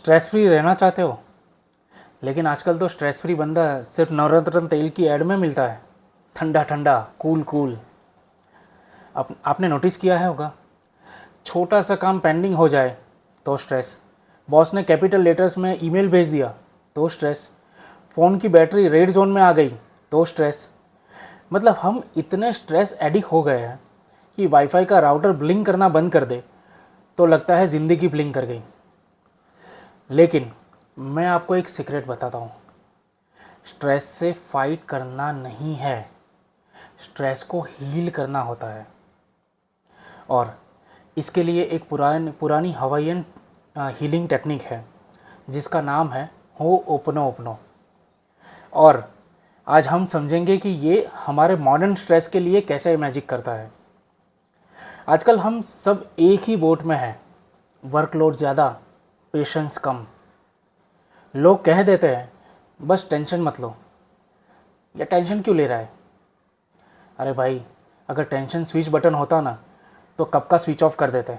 Stress free रहना चाहते हो, लेकिन आजकल तो स्ट्रेस फ्री बंदा सिर्फ नवरत्न तेल की ऐड में मिलता है। ठंडा ठंडा, कूल कूल। आपने नोटिस किया है होगा, छोटा सा काम पेंडिंग हो जाए तो स्ट्रेस, बॉस ने कैपिटल लेटर्स में ईमेल भेज दिया तो स्ट्रेस, फ़ोन की बैटरी रेड जोन में आ गई तो स्ट्रेस। मतलब हम इतने स्ट्रेस एडिक्ट हो गए हैं कि वाईफाई का राउटर ब्लिंक करना बंद कर दे तो लगता है ज़िंदगी ब्लिंक कर गई। लेकिन मैं आपको एक सीक्रेट बताता हूँ, स्ट्रेस से फाइट करना नहीं है, स्ट्रेस को हील करना होता है। और इसके लिए एक पुरानी हवाईयन हीलिंग टेक्निक है जिसका नाम है हो ओपनो ओपनो। और आज हम समझेंगे कि ये हमारे मॉडर्न स्ट्रेस के लिए कैसे मैजिक करता है। आजकल हम सब एक ही बोट में हैं, वर्कलोड ज़्यादा, पेशेंस कम। लोग कह देते हैं बस टेंशन मत लो, या टेंशन क्यों ले रहा है। अरे भाई, अगर टेंशन स्विच बटन होता ना तो कब का स्विच ऑफ कर देते,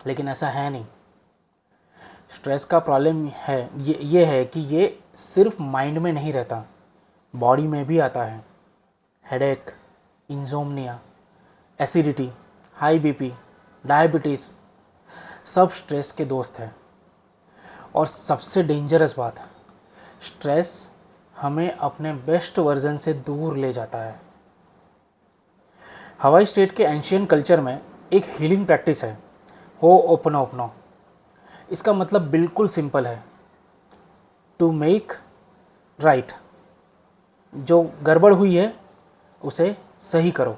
लेकिन ऐसा है नहीं। स्ट्रेस का प्रॉब्लम है ये है कि ये सिर्फ माइंड में नहीं रहता, बॉडी में भी आता है। Headache, insomnia, acidity, high BP, diabetes, सब स्ट्रेस के दोस्त हैं। और सबसे डेंजरस बात, स्ट्रेस हमें अपने बेस्ट वर्जन से दूर ले जाता है। हवाई स्टेट के एंशियंट कल्चर में एक हीलिंग प्रैक्टिस है, हो ओपनो ओपनो। इसका मतलब बिल्कुल सिंपल है, टू मेक राइट। जो गड़बड़ हुई है उसे सही करो,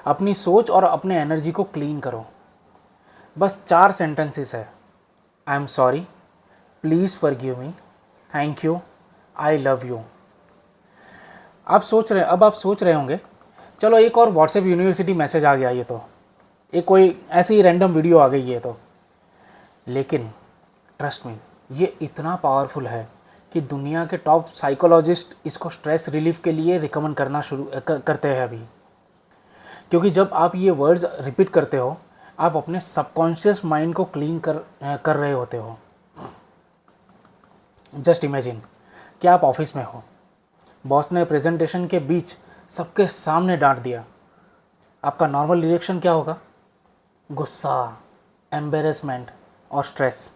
अपनी सोच और अपने एनर्जी को क्लीन करो। बस 4 सेंटेंसेस है, I am sorry, please forgive me, thank you, I love you. आप सोच रहे होंगे, चलो एक और व्हाट्सएप यूनिवर्सिटी मैसेज आ गया, ये तो एक कोई ऐसी ही रैंडम वीडियो आ गई ये तो। लेकिन ट्रस्ट मी, ये इतना पावरफुल है कि दुनिया के टॉप साइकोलॉजिस्ट इसको स्ट्रेस रिलीफ के लिए रिकमेंड करना शुरू करते हैं अभी। क्योंकि जब आप ये वर्ड्स रिपीट करते हो, आप अपने सबकॉन्शियस माइंड को क्लीन कर रहे होते हो। जस्ट इमेजिन कि आप ऑफिस में हो, बॉस ने प्रेजेंटेशन के बीच सबके सामने डांट दिया। आपका नॉर्मल रिएक्शन क्या होगा? गुस्सा, एम्बेरसमेंट और स्ट्रेस।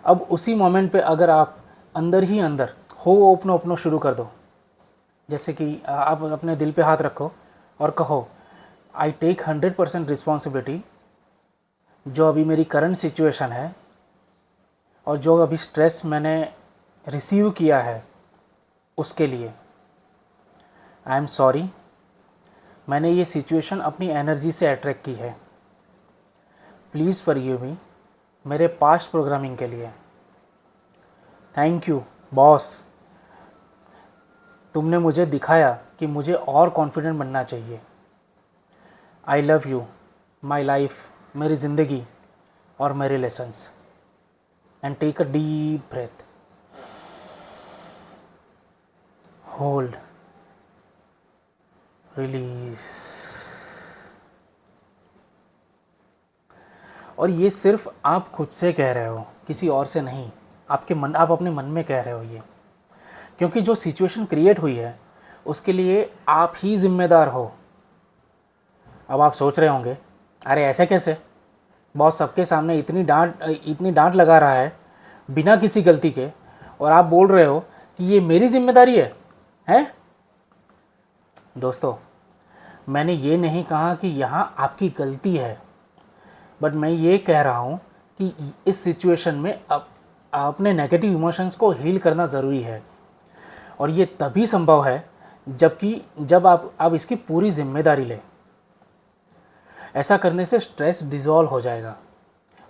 अब उसी मोमेंट पे अगर आप अंदर ही अंदर हो ओपनो ओपनो शुरू कर दो, जैसे कि आप अपने दिल पे हाथ रखो और कहो, आई टेक 100% रिस्पॉन्सिबिलिटी, जो अभी मेरी करंट सिचुएशन है और जो अभी स्ट्रेस मैंने रिसीव किया है उसके लिए। आई एम सॉरी, मैंने ये सिचुएशन अपनी एनर्जी से अट्रैक्ट की है। प्लीज़ फॉरगिव मी, मेरे पास्ट प्रोग्रामिंग के लिए। थैंक यू बॉस, तुमने मुझे दिखाया कि मुझे और कॉन्फिडेंट बनना चाहिए। I love you, my life, मेरी ज़िंदगी और मेरे lessons. And take a deep breath, hold, release. और ये सिर्फ आप खुद से कह रहे हो, किसी और से नहीं। आप अपने मन में कह रहे हो ये, क्योंकि जो सिचुएशन क्रिएट हुई है उसके लिए आप ही जिम्मेदार हो। अब आप सोच रहे होंगे, अरे ऐसे कैसे, बॉस सबके सामने इतनी डांट लगा रहा है बिना किसी गलती के, और आप बोल रहे हो कि ये मेरी जिम्मेदारी है? दोस्तों, मैंने ये नहीं कहा कि यहाँ आपकी गलती है, बट मैं ये कह रहा हूँ कि इस सिचुएशन में अपने नेगेटिव इमोशंस को हील करना ज़रूरी है। और ये तभी संभव है जब आप इसकी पूरी जिम्मेदारी लें। ऐसा करने से स्ट्रेस डिज़ोल्व हो जाएगा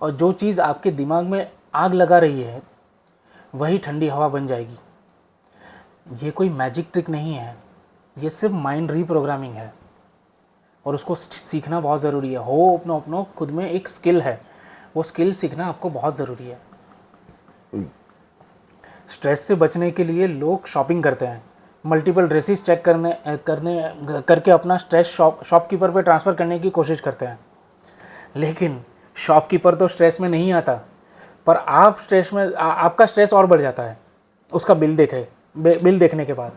और जो चीज़ आपके दिमाग में आग लगा रही है वही ठंडी हवा बन जाएगी। ये कोई मैजिक ट्रिक नहीं है, ये सिर्फ माइंड रीप्रोग्रामिंग है और उसको सीखना बहुत ज़रूरी है। हो अपनो खुद में एक स्किल है, वो स्किल सीखना आपको बहुत ज़रूरी है। स्ट्रेस से बचने के लिए लोग शॉपिंग करते हैं, मल्टीपल ड्रेसेस चेक करके अपना स्ट्रेस शॉपकीपर पे ट्रांसफ़र करने की कोशिश करते हैं। लेकिन शॉपकीपर तो स्ट्रेस में नहीं आता, पर आप स्ट्रेस में आपका स्ट्रेस और बढ़ जाता है उसका बिल देखने के बाद।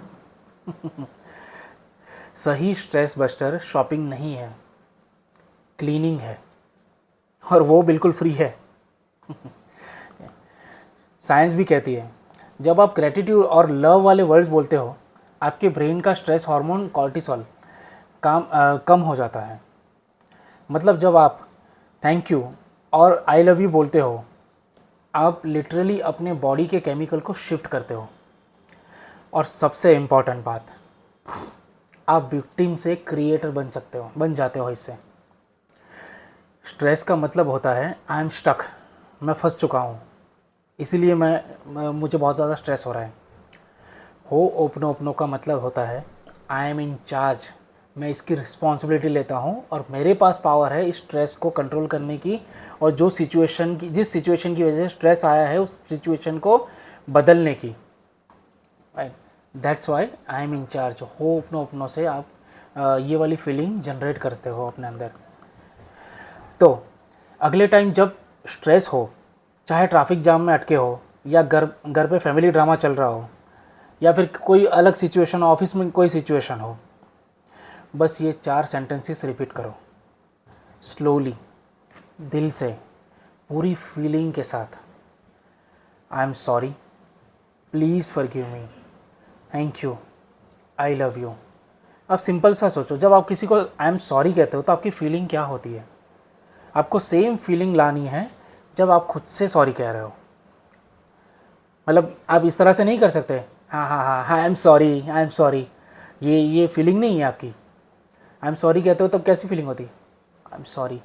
सही स्ट्रेस बस्टर शॉपिंग नहीं है, क्लीनिंग है, और वो बिल्कुल फ्री है। साइंस भी कहती है जब आप ग्रेटिट्यूड और लव वाले वर्ड्स बोलते हो आपके ब्रेन का स्ट्रेस हार्मोन कॉर्टिसोल कम हो जाता है। मतलब जब आप थैंक यू और आई लव यू बोलते हो आप लिटरली अपने बॉडी के केमिकल को शिफ्ट करते हो। और सबसे इम्पॉर्टेंट बात, आप विक्टिम से क्रिएटर बन जाते हो इससे। स्ट्रेस का मतलब होता है आई एम स्टक, मैं फंस चुका हूँ, इसीलिए मुझे बहुत ज़्यादा स्ट्रेस हो रहा है। हो ओपनो का मतलब होता है आई एम इन चार्ज, मैं इसकी रिस्पॉन्सिबिलिटी लेता हूँ और मेरे पास पावर है इस स्ट्रेस को कंट्रोल करने की, और जिस सिचुएशन की वजह से स्ट्रेस आया है उस सिचुएशन को बदलने की। Right, that's why I am in charge. हो ओपनो से आप ये वाली फीलिंग जनरेट करते हो अपने अंदर। तो अगले टाइम जब स्ट्रेस हो, चाहे ट्रैफिक जाम में अटके हो या घर पे फैमिली ड्रामा चल रहा हो या फिर कोई अलग सिचुएशन, ऑफिस में कोई सिचुएशन हो, बस ये 4 सेंटेंसेस रिपीट करो स्लोली, दिल से, पूरी फीलिंग के साथ। I am sorry, please forgive me, thank you, I love you. अब सिंपल सा सोचो, जब आप किसी को आई एम सॉरी कहते हो तो आपकी फीलिंग क्या होती है? आपको सेम फीलिंग लानी है जब आप खुद से सॉरी कह रहे हो। मतलब आप इस तरह से नहीं कर सकते हाँ हाँ हाँ हाँ I am sorry, I am sorry, ये फीलिंग नहीं है आपकी। आई एम सॉरी कहते हो तब कैसी फीलिंग होती है? I am sorry.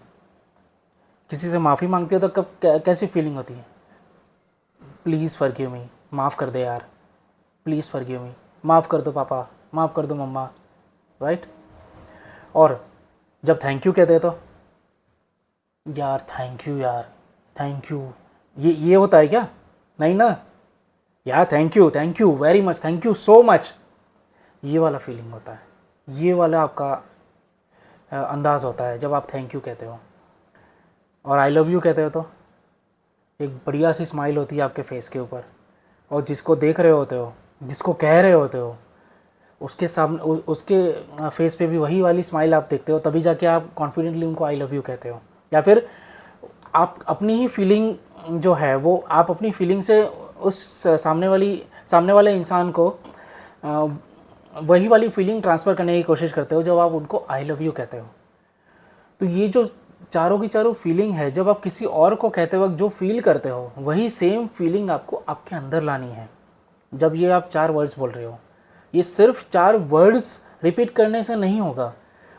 किसी से माफ़ी मांगते हो तो कैसी फीलिंग होती है? प्लीज़ फॉरगिव मी, माफ़ कर दे यार, प्लीज़ फॉरगिव मी, माफ़ कर दो पापा, माफ़ कर दो मम्मा। राइट। और जब थैंक यू कहते हो तो यार थैंक यू, यार थैंक यू, ये होता है क्या? नहीं ना यार, thank you very much, thank you so much, ये वाला फीलिंग होता है, ये वाला आपका अंदाज़ होता है जब आप थैंक यू कहते हो। और आई लव यू कहते हो तो एक बढ़िया सी स्माइल होती है आपके फेस के ऊपर, और जिसको देख रहे होते हो, जिसको कह रहे होते हो, उसके सामने उसके फेस पे भी वही वाली स्माइल आप देखते हो, तभी जाके आप कॉन्फिडेंटली उनको आई लव यू कहते हो। या फिर आप अपनी ही फीलिंग जो है वो आप अपनी फीलिंग से उस सामने वाले इंसान को वही वाली फीलिंग ट्रांसफ़र करने की कोशिश करते हो जब आप उनको आई लव यू कहते हो। तो ये जो चारों की चारों फीलिंग है, जब आप किसी और को कहते वक्त जो फील करते हो वही सेम फीलिंग आपको आपके अंदर लानी है। जब ये आप 4 वर्ड्स बोल रहे हो, ये सिर्फ 4 वर्ड्स रिपीट करने से नहीं होगा,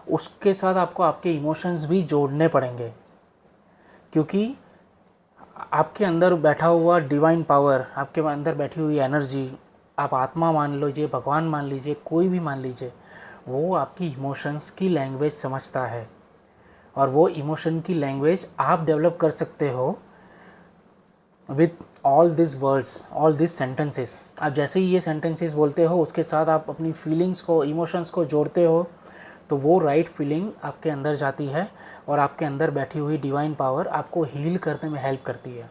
उसके साथ आपको आपके इमोशंस भी जोड़ने पड़ेंगे, क्योंकि आपके अंदर बैठा हुआ डिवाइन पावर, आपके अंदर बैठी हुई एनर्जी, आप आत्मा मान लीजिए, भगवान मान लीजिए, कोई भी मान लीजिए, वो आपकी इमोशंस की लैंग्वेज समझता है। और वो इमोशन की लैंग्वेज आप डेवलप कर सकते हो with all this words, all this sentences. आप जैसे ही ये सेंटेंसेस बोलते हो उसके साथ आप अपनी फीलिंग्स को, इमोशंस को जोड़ते हो, तो वो राइट फीलिंग आपके अंदर जाती है और आपके अंदर बैठी हुई डिवाइन पावर आपको हील करने में हेल्प करती है।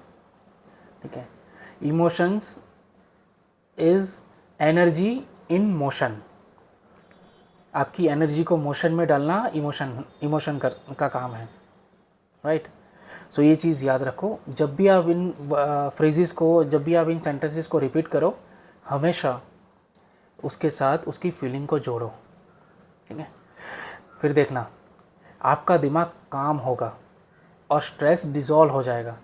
ठीक है। Emotions is energy in motion. आपकी एनर्जी को मोशन में डालना इमोशन का काम है। राइट। सो ये चीज़ याद रखो, जब भी आप इन फ्रेजेस को, जब भी आप इन सेंटेंसेस को रिपीट करो, हमेशा उसके साथ उसकी फीलिंग को जोड़ो। ठीक है। फिर देखना आपका दिमाग काम होगा और स्ट्रेस डिज़ोल्व हो जाएगा।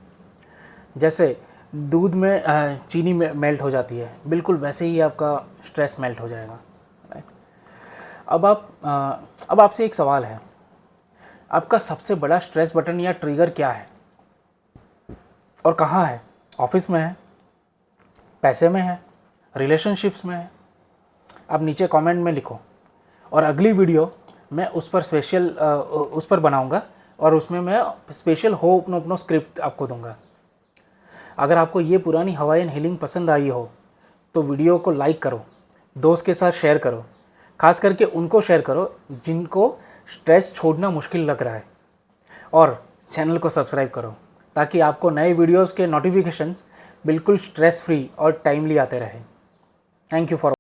जैसे दूध में चीनी में मेल्ट हो जाती है, बिल्कुल वैसे ही आपका स्ट्रेस मेल्ट हो जाएगा। राइट। अब आपसे एक सवाल है, आपका सबसे बड़ा स्ट्रेस बटन या ट्रिगर क्या है और कहाँ है? ऑफिस में है, पैसे में है, रिलेशनशिप्स में है? आप नीचे कमेंट में लिखो, और अगली वीडियो मैं उस पर बनाऊंगा और उसमें मैं स्पेशल हो अपनो स्क्रिप्ट आपको दूंगा। अगर आपको ये पुरानी हवाईयन हीलिंग पसंद आई हो तो वीडियो को लाइक करो, दोस्त के साथ शेयर करो, खास करके उनको शेयर करो जिनको स्ट्रेस छोड़ना मुश्किल लग रहा है, और चैनल को सब्सक्राइब करो ताकि आपको नए वीडियोस के नोटिफिकेशंस बिल्कुल स्ट्रेस फ्री और टाइमली आते रहे। Thank you for